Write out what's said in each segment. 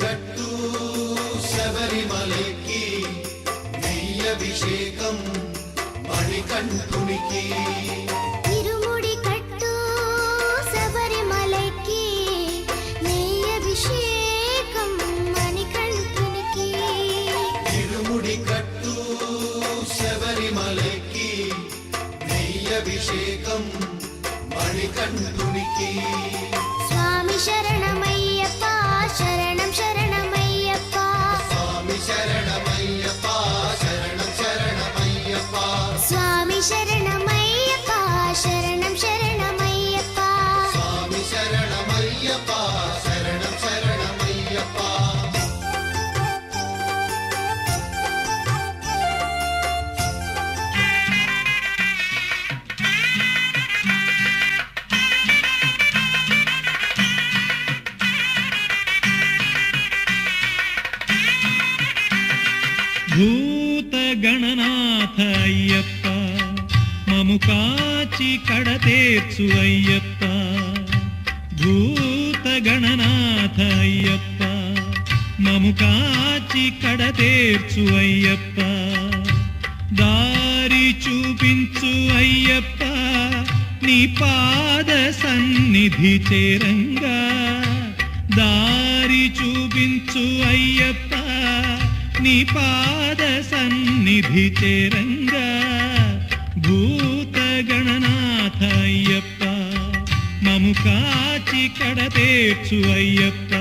కట్టు శబరిమలకి నెయ్యభిషేకం మణికంఠునికి ఇరుముడి కట్టు శబరిమలకి నెయ్యభిషేకం మణికంఠునికి ఇరుముడి కట్టు శబరిమలకి నెయ్యభిషేకం మణికంఠునికి స్వామి శరణమయ్యప్ప శరణం శరణమయ్యప్ప స్వామి శరణమయ్యప్ప శరణం శరణమయ్యప్ప స్వామి శరణమయ్యప్ప శరణం శరణమయ్యప్ప స్వామి శరణమయ్యప్ప శరణం శరణమయ్యప్ప భూత గణనాథ అయ్యప్ప మము కాచి కడతేర్చు అయ్యప్ప భూత గణనాథ అయ్యప్ప మము కాచి కడతేర్చు అయ్యప్ప దారి చూపించు అయ్యప్ప నీ పాద సన్నిధి చేరంగా దారి చూపించు అయ్యప్ప నీ పాద సన్నిధి చేరంగా భూత గణనాథ అయ్యప్ప మము కాచి కడతేర్చు అయ్యప్ప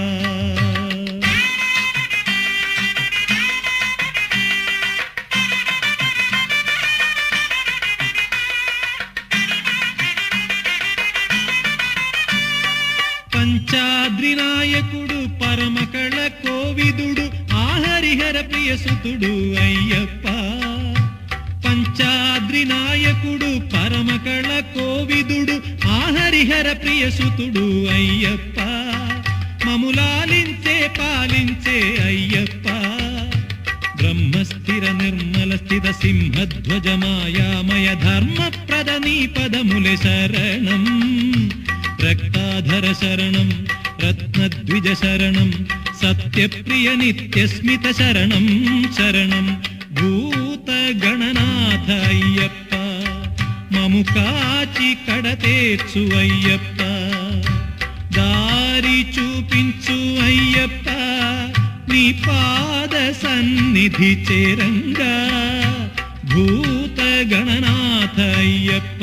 పంచాద్రి నాయకుడు పరమకళ కోవిదుడు హరిహర ప్రియసుతుడు అయ్యప్ప పంచాద్రి నాయకుడు పరమకళ కోవిదుడు హరిహర ప్రియసుతుడు అయ్యప్ప మములాలించే పాలించే అయ్యప్ప బ్రహ్మస్థిర నిర్మల స్థిత సింహధ్వజ మాయామయ ధర్మప్రద నీ పదములే శరణం రక్తాధర శరణం రత్నద్విజ శరణం సత్యప్రియ నిత్యస్మిత శరణం శరణం భూత గణనాథ అయ్యప్ప మము కాచి కడతేర్చు అయ్యప్ప దారి చూపించు అయ్యప్ప నీ పాద సన్నిధి చేరంగా భూత గణనాథ అయ్యప్ప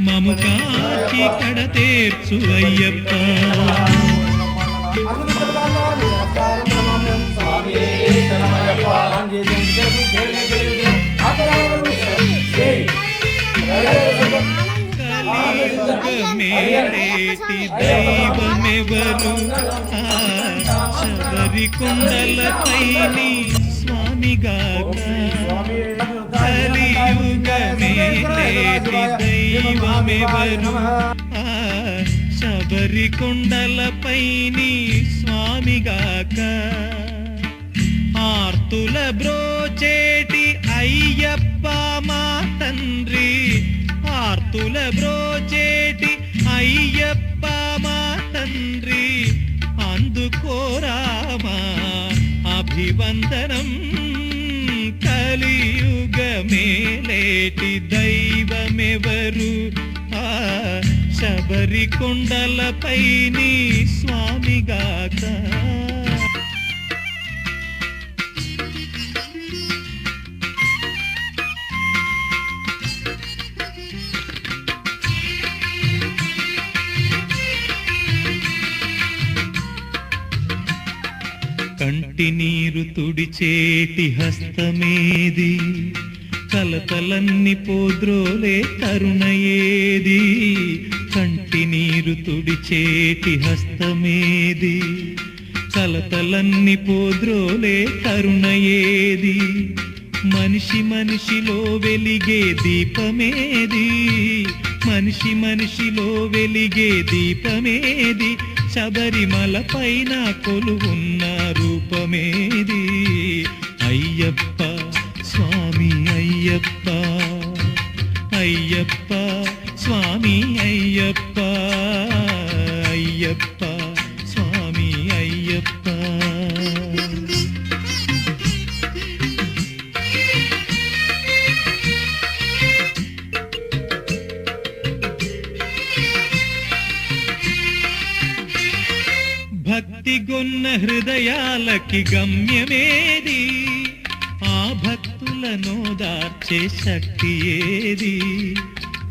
మము కాచి కడతేర్చు అయ్యప్ప మేడేటి దైవమెవరు శబరి కొండలపైని స్వామిగాక కలియుగ మేడేటి దైవమెవరు శబరి కొండలపైని స్వామిగాక ఆర్తుల బ్రోచేటి అయ్యప్ప మా తండ్రి ఆర్తుల బ్రోచేటి అయ్యప్ప మా తండ్రి అందుకోరామా అభివందనం కలియుగ మేలేటి దైవమెవరు శబరి కొండలపైని స్వామిగాక కంటి నీరు తుడిచేటి హస్తమేది కలతలన్ని పోద్రోలే కరుణయేది కంటి నీరు తుడిచేటి హస్తమేది కలతలన్ని పోద్రోలే కరుణయేది మనిషి మనిషిలో వెలిగే దీపమేది మనిషి మనిషిలో వెలిగే దీపమేది శబరిమల పైన కొలువున్న రూపమేది అయ్యప్ప స్వామి అయ్యప్ప అయ్యప్ప స్వామి అయ్యప్ప అయ్యప్ప స్వామి అయ్యప్ప భక్తిగొన్న హృదయాలకి గమ్యమేది, ఆ భక్తులను దార్చే శక్తి ఏది?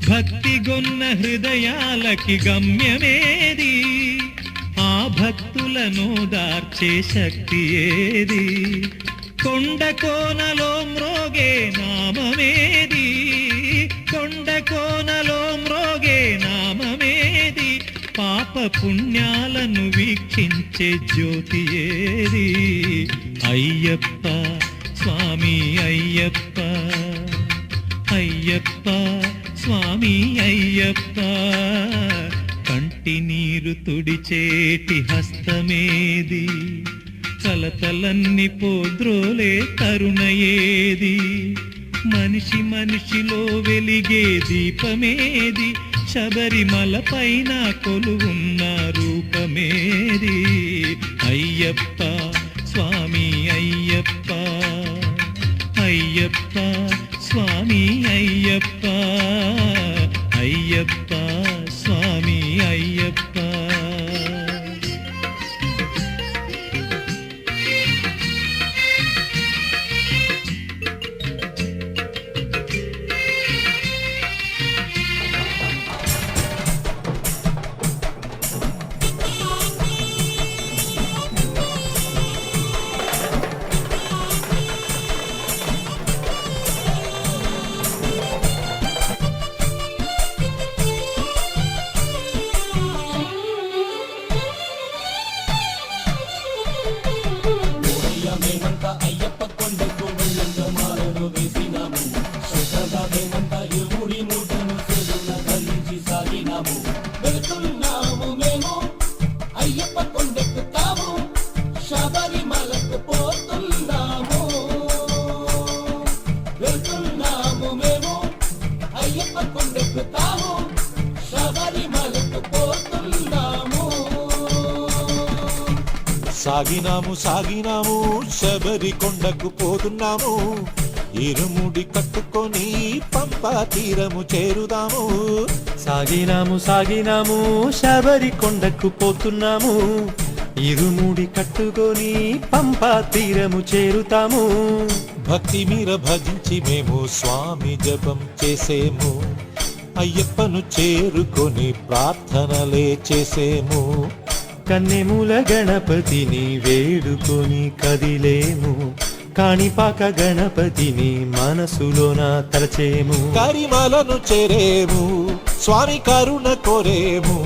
భక్తిగొన్న హృదయాలకి గమ్యమేది, ఆ భక్తులను దార్చే శక్తి ఏది? కొండ కోనలో మ్రోగే నామమేది, కొండ కోనలో మ్రోగే నామమేది? పాప పుణ్యాలను వీక్షించే జ్యోతి ఏది? అయ్యప్ప స్వామి అయ్యప్ప, అయ్యప్ప స్వామి అయ్యప్ప. కంటి నీరు తుడిచేటి హస్తమేది, కలతలన్ని పోద్రోలే కరుణ ఏది? మనిషి మనిషిలో వెలిగే దీపమేది, శబరిమల పైన కొలువున్న రూపమేది? అయ్యప్ప స్వామి అయ్యప్ప, అయ్యప్ప స్వామి అయ్యప్ప, అయ్యప్ప స్వామి అయ్యప్ప. సాగినాము సాగినాము శబరి కొండకు పోతున్నాము, ఇరుముడి కట్టుకొని పంపా తీరము చేరుదాము. సాగినాము సాగినాము శబరి కొండకు పోతున్నాము, ఇరుముడి కట్టుకొని పంపా తీరము చేరుతాము. భక్తి మీర భజించి మేము స్వామి జపం చేసేము, అయ్యప్పను చేరుకొని ప్రార్థనలే చేసేము. కన్నెమూల గణపతిని వేడుకొని కదిలేము, కాణిపాక గణపతిని మనసులోన తలచేము. కరిమలను చేరేము, స్వామి కరుణ కోరేము,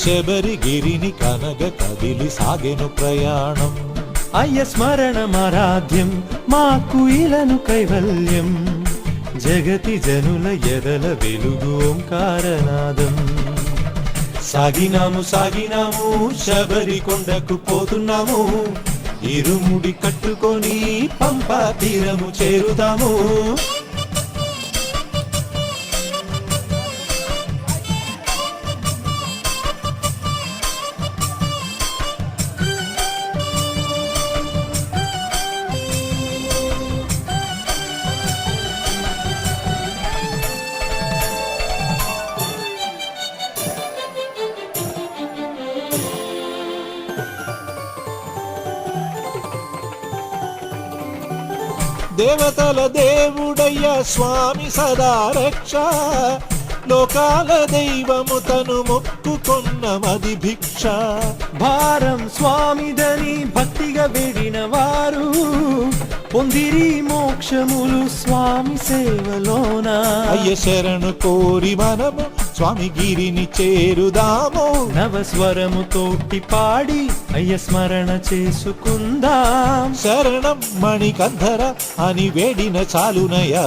శబరిగిరిని కనగ కదిలి సాగెను ప్రయాణం. అయ్య స్మరణమారాధ్యం మాకు ఇలను కైవల్యం, జగతి జనుల ఎదల వెలుగు ఓంకారనాదం. సాగినాము సాగినాము శబరి కొండకు పోతున్నాము, ఇరుముడి కట్టుకొని పంపా తీరము చేరుతాము. దేవతల దేవుడయ్య స్వామి సదా రక్ష, లోకాల దైవము తను మొక్కుకొన్న మది భిక్ష. భారం స్వామిదని భక్తిగా వేడిన వారు పొందిరి మోక్షములు స్వామి సేవలోన. అయ్య శరణు కోరి మనము స్వామి గిరిని చేరుదాము, నవస్వరము తోటి పాడి అయ్య స్మరణ చేసుకుందాం. శరణం మణికంధర అని వేడిన చాలునయా,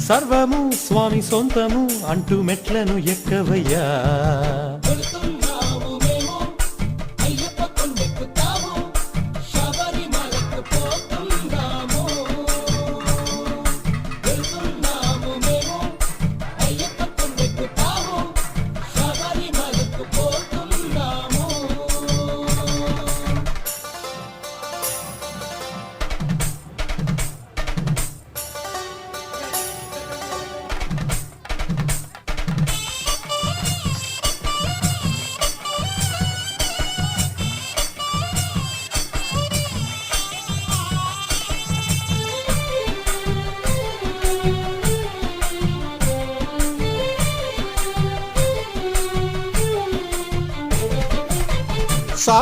సర్వము స్వామి సొంతము అంటూ మెట్లను ఎక్కవయ్యా.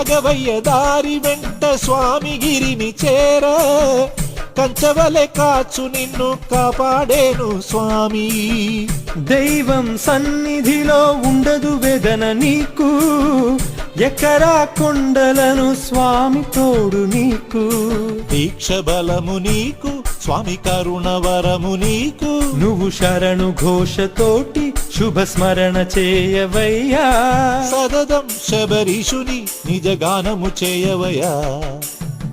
సాగవయ్య దారి వెంట స్వామి గిరిని చేర కంచవలె కాచు నిన్ను కాపాడేను స్వామి దైవం సన్నిధిలో ఉండదు వేదన నీకు ఎక్కరా కొండలను స్వామి తోడు నీకు దీక్ష బలము నీకు స్వామి కరుణ వరము నీకు నువ్వు శరణు ఘోషతోటి శుభ స్మరణ చేయవయ్యా సదదం శబరీషుని నిజగానము చేయవయ్యా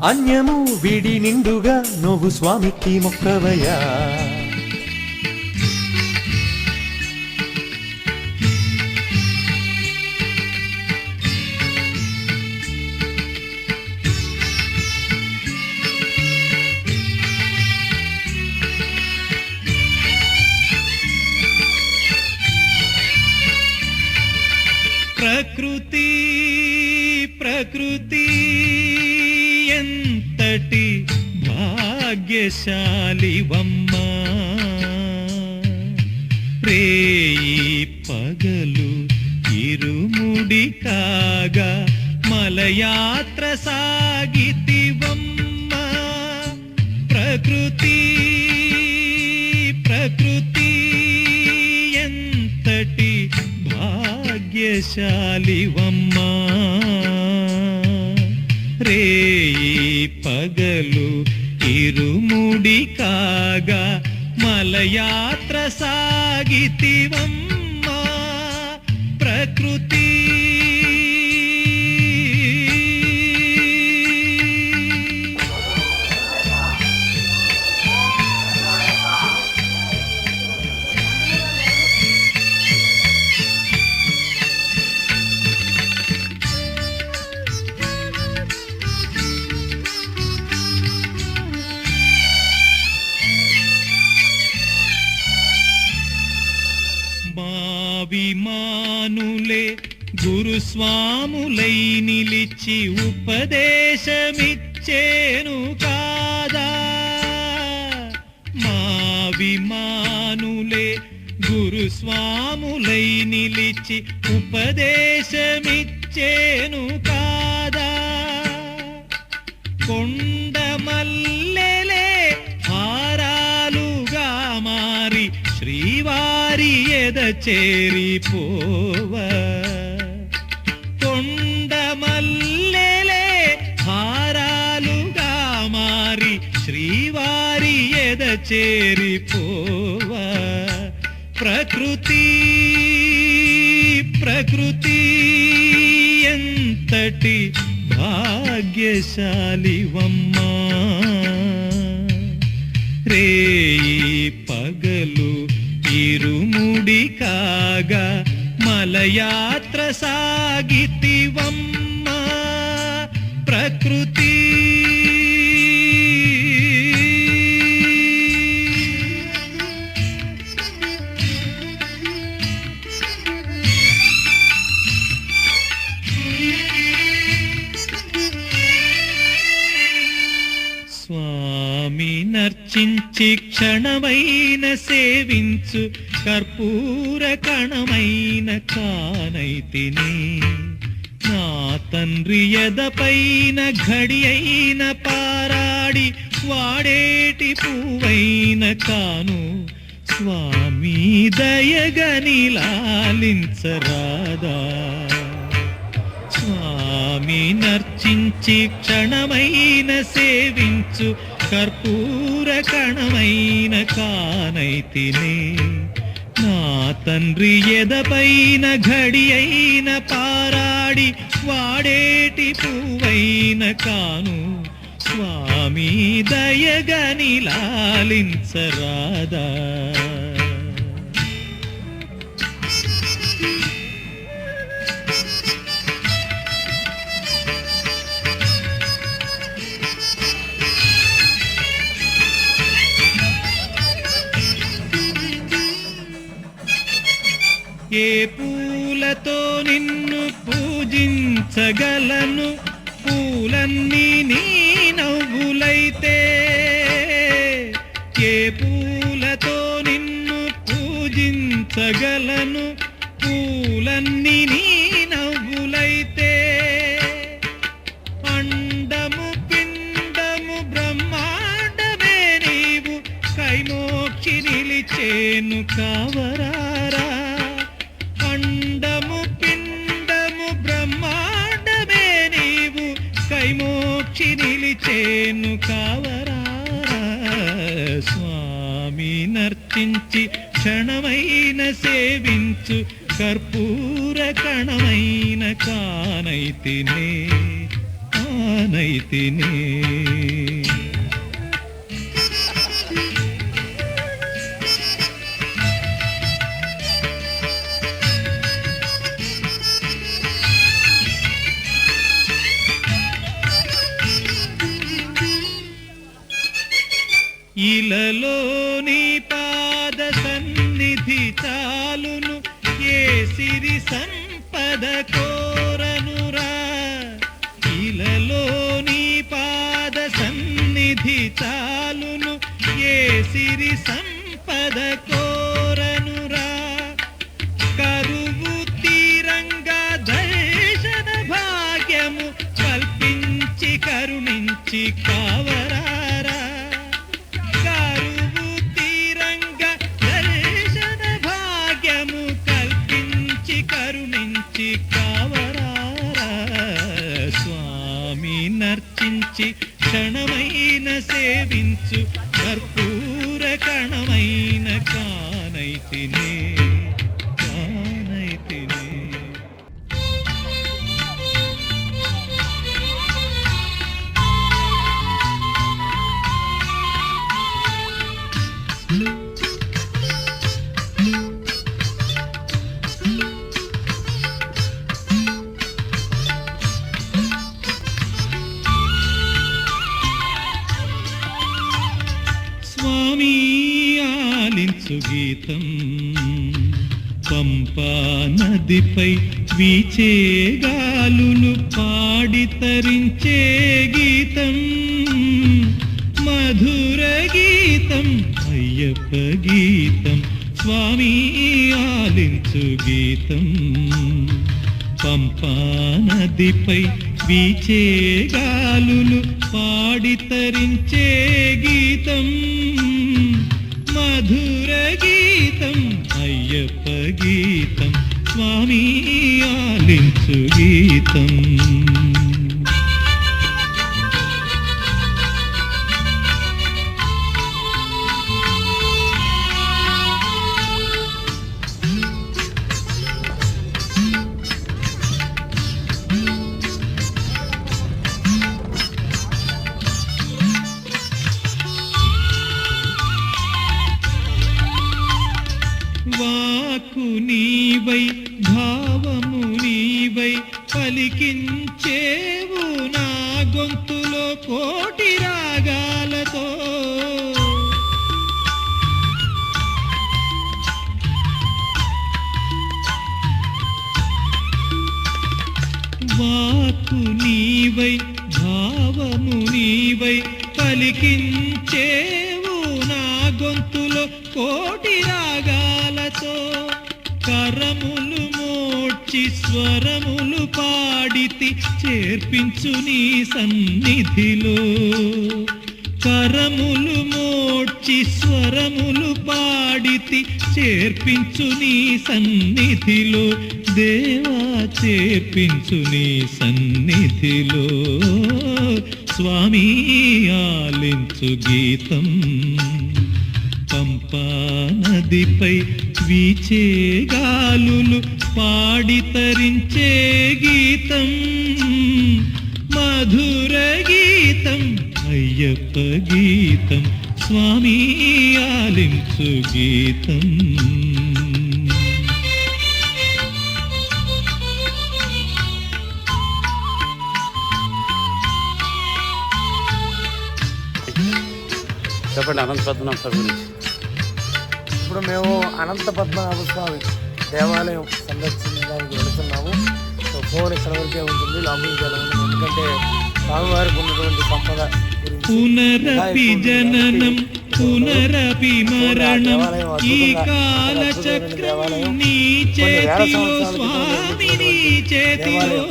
అన్యము విడి నిండుగా నువ్వు స్వామికి మొక్కవయ్యా ప్రకృతి ప్రకృతి ఎంతటి భాగ్యశాలివమ్మా రేయి పగలు ఇరుముడి కాగా మలయాత్ర సాగితివమ్మా ప్రకృతి ప్రకృతి ఎంతటి భాగ్యశాలివమ్మా రేయి పగలు ఇరుముడి కాగా మలయాత్ర సాగితివమ్మా ప్రకృతి మావిమానులే గురుస్వాములై నిలిచి ఉపదేశమిచ్చేను కాదా మావిమానులే గురుస్వాములై నిలిచి ఉపదేశమిచ్చేను కాదా కొండమల్లెలే హారాలుగా మారి శ్రీవారి ఎద చేరిపోవ కొండమల్లెలే హారాలుగా మారి శ్రీవారి ఎద చేరిపోవ ప్రకృతి ప్రకృతి ఎంతటి భాగ్యశాలివమ్మా రేయి పగలు ఇరుముడి కాగా మలయాత్ర సాగితివమ్మా ప్రకృతి స్వామి నర్చించి క్షణమైన సేవించు కర్పూర కణమైన కానైతిని నా తండ్రి ఎదపైన ఘడి అయిన పారాడి వాడేటి పువ్వైన కాను స్వామి దయగని లాలించరాదా స్వామి నర్చించి క్షణమైన సేవించు కర్పూర కణమైన కానైతినే నా తండ్రి ఎదపైన ఘడి అయిన పారాడి వాడేటి పువ్వైన కాను స్వామి దయగని లాలించరాదా ఏ పూలతో నిన్ను పూజించగలను పూలన్నీ నీ నవ్వులైతే ఏ పూలతో నిన్ను పూజించగలను పూలన్నీ నీ నవ్వులైతే కావరారా. అండము పిండము బ్రహ్మాండమే నీవు కైమోక్షి నిలిచేను కావరారా. స్వామి నర్చించి క్షణమైన సేవించు కర్పూర కణమైన కానైతినే ఆనైతినే. ఇలలోని పాద సన్నిధి చాలును ఏ సిరి సంపద కోరనురా. ఇలలోని పాద సన్నిధి చాలును ఏ సిరి సంపద కోరనురా. కరువు తీరంగా దర్శన భాగ్యము కల్పించి కరుణించి కావరారా. కరువు తీరంగా దర్శన భాగ్యము కల్పించి కరుణించి కావరారా. స్వామి నర్చించి క్షణమైన సేవించు కర్పూర కణమైన కానైతినే కానైతినే. స్వామి ఆలించు గీతం పంపా నదిపై వీచే గాలులు పాడి తరించే గీతం మధుర గీతం అయ్యప్ప గీతం. స్వామి ఆలించు గీతం పంపా నదిపై వీచే గాలులు పాడి తరించే గీతం మధుర గీతం అయ్యప్ప గీతం. స్వామి ఆలించు గీతం. వాకు నీవై భావము నీవై పలికించేవు నా గొంతులో కోటి రాగాలతో. వాకు నీవై భావము నీవై పలికించేవు నా గొంతులో కోటి రాగాలతో. కరములు మోడ్చి స్వరములు పాడితి చేర్పించు నీ సన్నిధిలో. కరములు మోడ్చి స్వరములు పాడితి చేర్పించు నీ సన్నిధిలో. దేవా చేర్పించు నీ సన్నిధిలో. స్వామి ఆలించు గీతం పంపా నదిపై వీచే గాలులు పాడి తరించే గీతం మధుర గీతం అయ్యప్ప గీతం. స్వామి ఆలించు గీతం. చెప్పండి అనంత పద్మనాభ స్వామి గురించి. ఇప్పుడు మేము అనంత పద్మనాభ స్వామి దేవాలయం సందర్శించడానికి వెళుతున్నాము. సో ఫోన్ ఇక్కడ వరకే ఉంటుంది, లోపలికి వెళ్ళము. ఎందుకంటే స్వామివారికి ఉన్నటువంటి సంపద పునరపి జననం పునరపి మరణం ఈ కాల చక్రం నీ చేతిలో స్వామి నీ చేతిలో.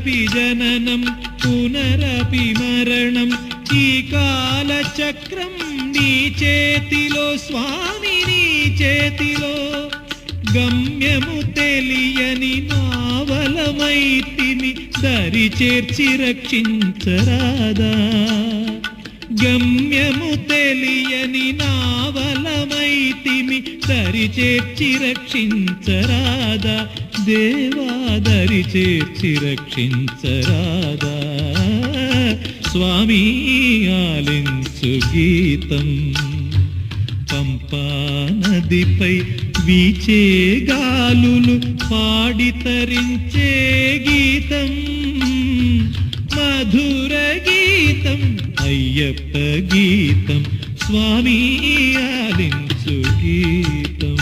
పునరపి జననం పునరపి మరణం ఈ కాలచక్రం నీ చేతిలో స్వామి నీ చేతిలో గమ్యము తెలియని నావలమైతిని దరి చేర్చి రక్షించరాదా గమ్యము తెలియని నావలమైతిమి దరి చేర్చి రక్షించరాదా దేవా దరి చేర్చి రక్షించరాదా స్వామి ఆలించు గీతం పంపా నదిపై వీచే గాలులు పాడి తరించే గీతం మధుర గీతం అయ్యప్ప గీతం స్వామి ఆలించు గీతం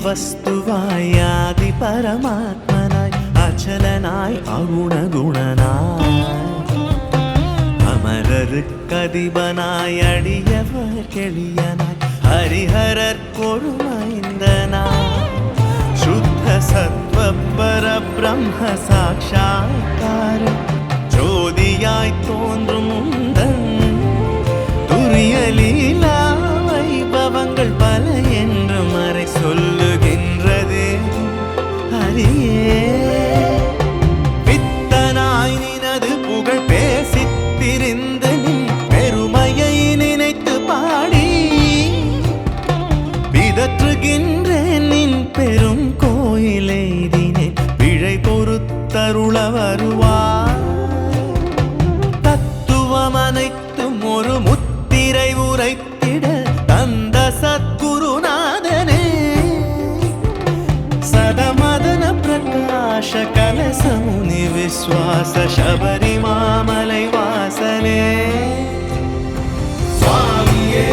വസ്തുവായി ആദി പരമാത്മനായി അചലനായി അഗുണഗുണനായി അമരർക്കതിപനായി അടിയവർ കെളിയനായി ഹരിഹരർക്കൊരുമൈന്ദനായി ശുദ്ധ സത്വ പരബ്രഹ്മ സാക്ഷാത്കാരം ജ്യോതിയായി തോന്നും മുണ്ടൻ തുറിയ ലീലാ வைபவங்கள் பல என்று மறை சொல்லுகின்றது ஹரியே பித்தனாய் நினது புகழ் பேசித் திரிந்து நின் பெருமையை நினைத்து பாடி பிதற்றுகின்றேன் நின் பெரும் கோயிலை தினேன் பிழை பொறுத்தருள வருவாய் தத்துவம் அனைத்தும் ஒரு முத்திரை உரைத்திட தந்த சத்குருநாதனே சதமதன பிரகாஷ கலசமுனி விஸ்வாச சபரிமாமலை வாசனே சுவாமியே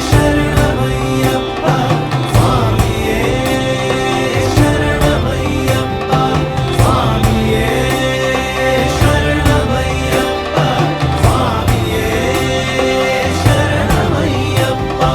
சரணமையப்பா சுவாமியே சரணமையப்பா சுவாமியே சரணமையப்பா சுவாமியே சரணமையப்பா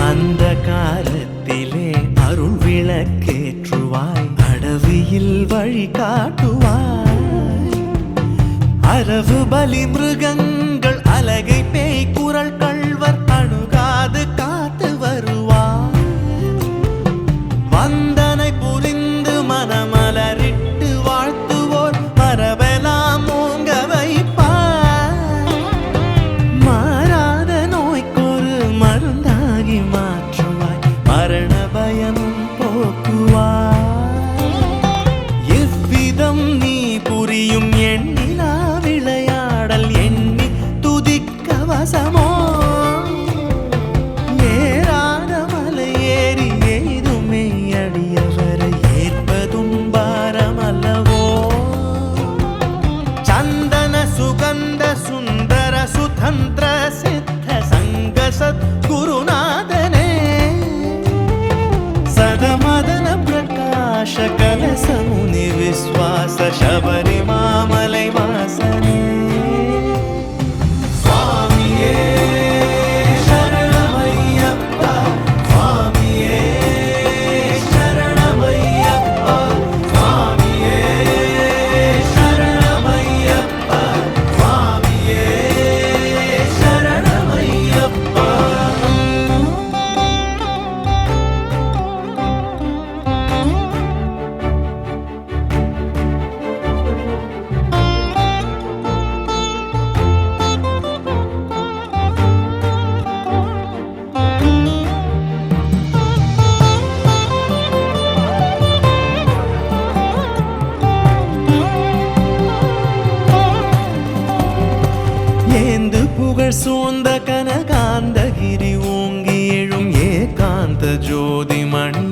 அந்த காலத்திலே அருள் விளக்கேற்றுவாய் அடவியில் வழி காட்டுவாய் அரவு பலி மிருகங்கள் அலகை பேய் குரல் கள்வர் அணுகாது காத்து வருவாய் வந்தனை புரிந்து மனமலரிட்டு வாழ்த்துவோர் மரபெல்லாம் ஓங்க வைப்பாய் மாறாத நோய்க்கொரு மருந்தாகி மாற்றுவாய் மரண பயமும் போக்குவாய் எவ்விதம் நீ புரியும் எண்ணிலா விளையாடல் எண்ணி துதிக்க வசமோ ஏறாத மலை ஏறி எய்துமே அடியவரை ஏற்பதும் பாரமல்லவோ சந்தன சுகந்த சுந்தர சுதந்திர சித்த சங்க சத்குருநாதனே சதமதன பிரகாஷ கலசமுனி விஸ்வாச சபரிமாமலை வாசனே சுவாமியே சரணமையப்பா சுவாமியே சரணமையப்பா சுவாமியே சரணமையப்பா சுவாமியே சரணமையப்பா ஜோதி மணி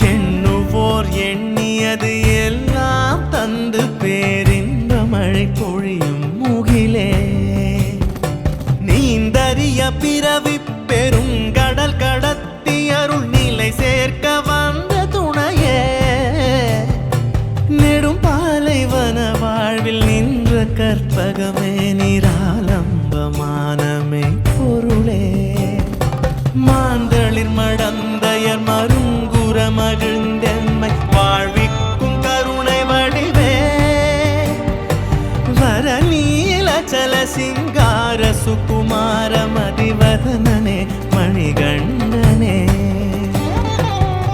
எண்ணுவோர் எண்ணியது எல்லாம் தந்து பேரின்ப மழை பொழியும் முகிலே நீந்தறிய பிறவி பெருங்கடல் கடத்தி அருள் நிலை சேர்க்க வந்த துணையே நெடும் பாலைவன வாழ்வில் நின்ற கற்பகமே நிராலம்பமானமே பொருளே மாந்தளிர் மடந்தையர் மருங்குற மகிழ்ந்தெம்மை வாழ்விக்கும் கருணை வடிவே வர நீலச்சல சிங்கார சுகுமார மதிவதனனே மணிகண்டனே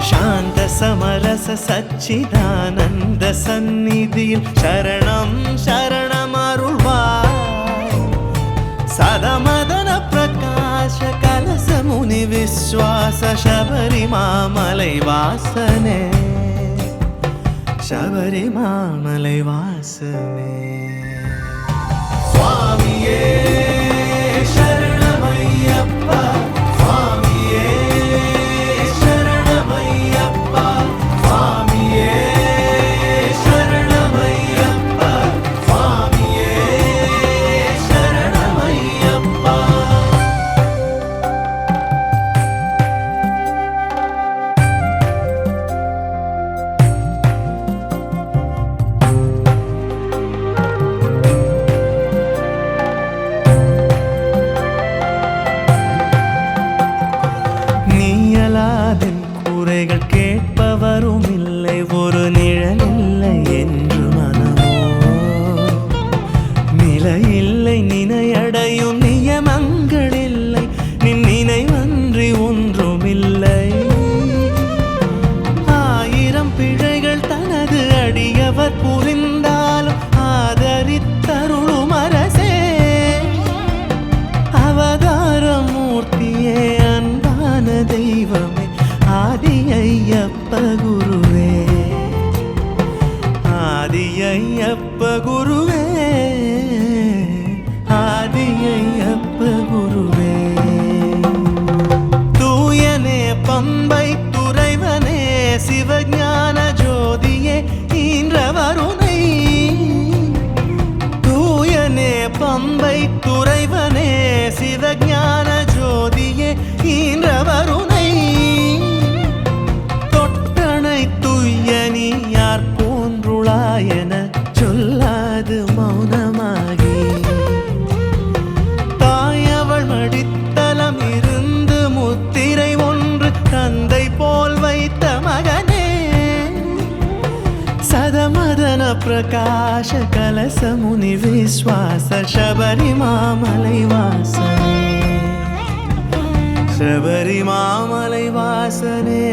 சாந்த சமரச சச்சிதானந்த சந்நிதியில் சரணம் சரணம் அருள்வாய் சதமதன பிரகாಶ கலச முனி விஸ்வாச சபரிமாமலை வாசனே சபரிமாமலை வாசனே சுவாமியே சரணமையப்பா சுவாமியே சரணமையப்பா சுவாமியே சரணமையப்பா சுவாமியே சரணமையப்பா நீயலாதின் குறைகள் கேட்பவரும் இல்லை ஒரு நிழல் இல்லை என்று மனமோ நிலை இல்லை நினையடையும் நியமங்கள் இல்லை நின் நினைவன்றி ஒன்றுமில்லை ஆயிரம் பிழைகள் தனது அடியவர் புரிந்தாலும் ஆதரித்தருளும் அரசே அவதார மூர்த்தியே அன்பான தெய்வமே ஆதி ஐயப்ப குருவே ஆதி ஐயப்ப குருவே ஆதி ஐயப்ப குருவே தூயனே பம்பை துறைவனே சிவஞான ஜோதியே ஈன்றவருனை தூயனே பம்பை துறைவனே சிவஞான ஜோதியே ஈன்றவருனை தொட்டனை துய்யனி யார் போன்றுளாயன சொல்லாது மௌனமாகி தாயவள் மடித்தலம் இருந்து முத்திரை ஒன்று தந்தை போல் வைத்த மகனே சதமதன பிரகாಶ கலச முனி விஸ்வாச சபரிமாமலை வாசனே சபரிமாமலை வாசனே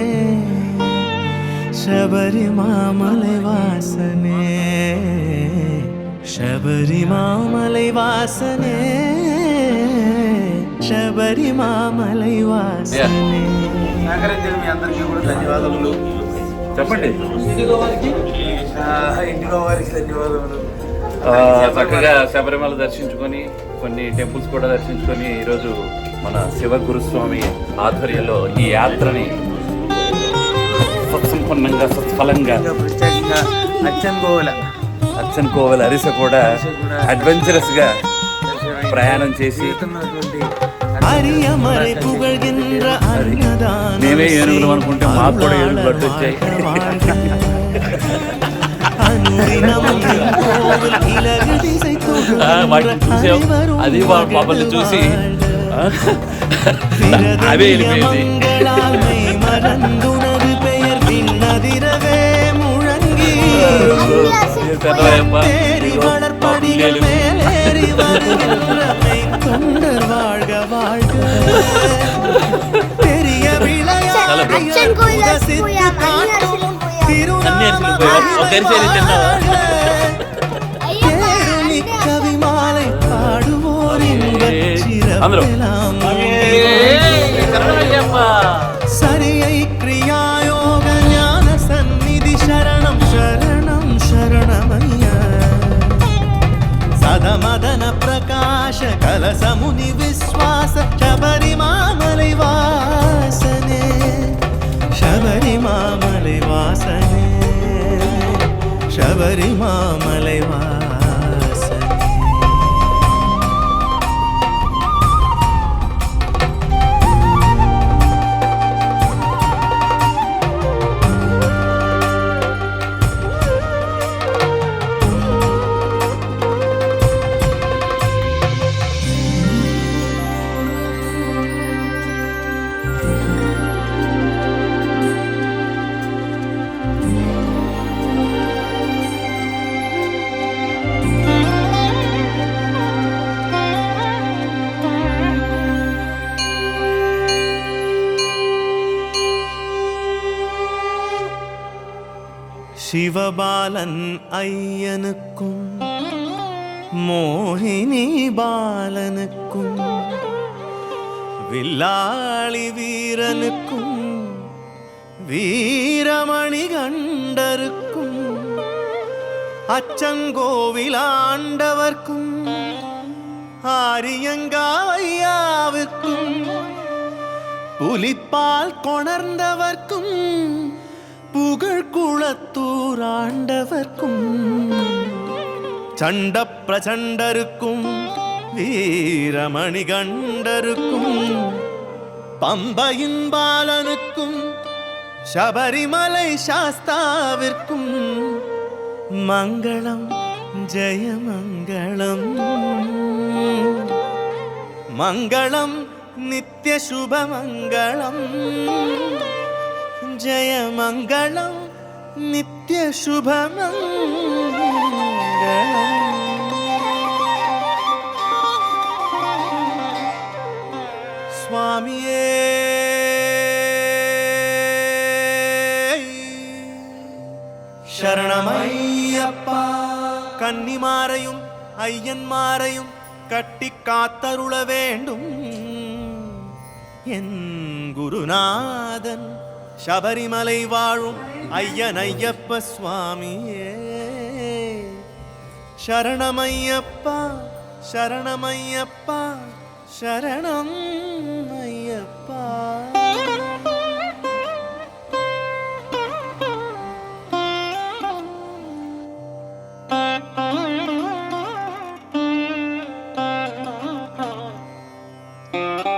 சபரிமாமலை வாசனே శబరిమామలై వాసనే శబరిమామలై వాసనే. సహకరించిన మీ అందరికీ కూడా ధన్యవాదములు. చెప్పండి. ఇండిగో వారికి ధన్యవాదములు. చక్కగా శబరిమల దర్శించుకొని కొన్ని టెంపుల్స్ కూడా దర్శించుకొని ఈరోజు మన శివ గురుస్వామి ఆధ్వర్యంలో ఈ యాత్రని సత్సంపన్నంగా సత్ఫలంగా ప్రత్యేకంగా అచ్చన్ కోవెల అరిస కూడా అడ్వెంచరస్ గా ప్రయాణం చేసి మేమే ఏనుగులు అనుకుంటే మాకు కూడా ఏనుగులు పట్టు వచ్చాయి. వాటిని చూసాం, అది మమ్మల్ని చూసి అవే వెళ్ళిపోయింది. సరియై క్రియాయోగ జ్ఞాన సన్నిధి శరణం శరణం శరణమయ్య సదమదన ప్రకాశ కలసముని విశ్వాస శబరిమామలై శబరిమామలై వాసనే சிவபாலன் ஐயனுக்கும் மோகினி பாலனுக்கும் வில்லாளி வீரனுக்கும் வீரமணி கண்டருக்கும் அச்சங்கோவில் ஆண்டவர்க்கும் ஆரியங்காவையாவுக்கும் புலிப்பால் கொணர்ந்தவர்க்கும் புகழ்குளத்தூர் ஆண்டவர்க்கும் சண்ட பிரச்சண்டருக்கும் வீரமணி கண்டருக்கும் பம்பையின் பாலனுக்கும் சபரிமலை சாஸ்தாவிற்கும் மங்களம் ஜெயமங்களம் மங்களம் நித்ய சுபமங்களம் ஜெயமங்களம் நித்ய சுபமங்களம் சுவாமியே சரணமையப்பா கன்னிமாரையும் ஐயன்மாரையும் கட்டி காத்தருள வேண்டும் என் குருநாதன் சபரிமலை வாழும் ஐயன் ஐயப்ப சுவாமியே சரணமையப்பா சரணமையப்பா சரணம் ஐயப்பா Thank you.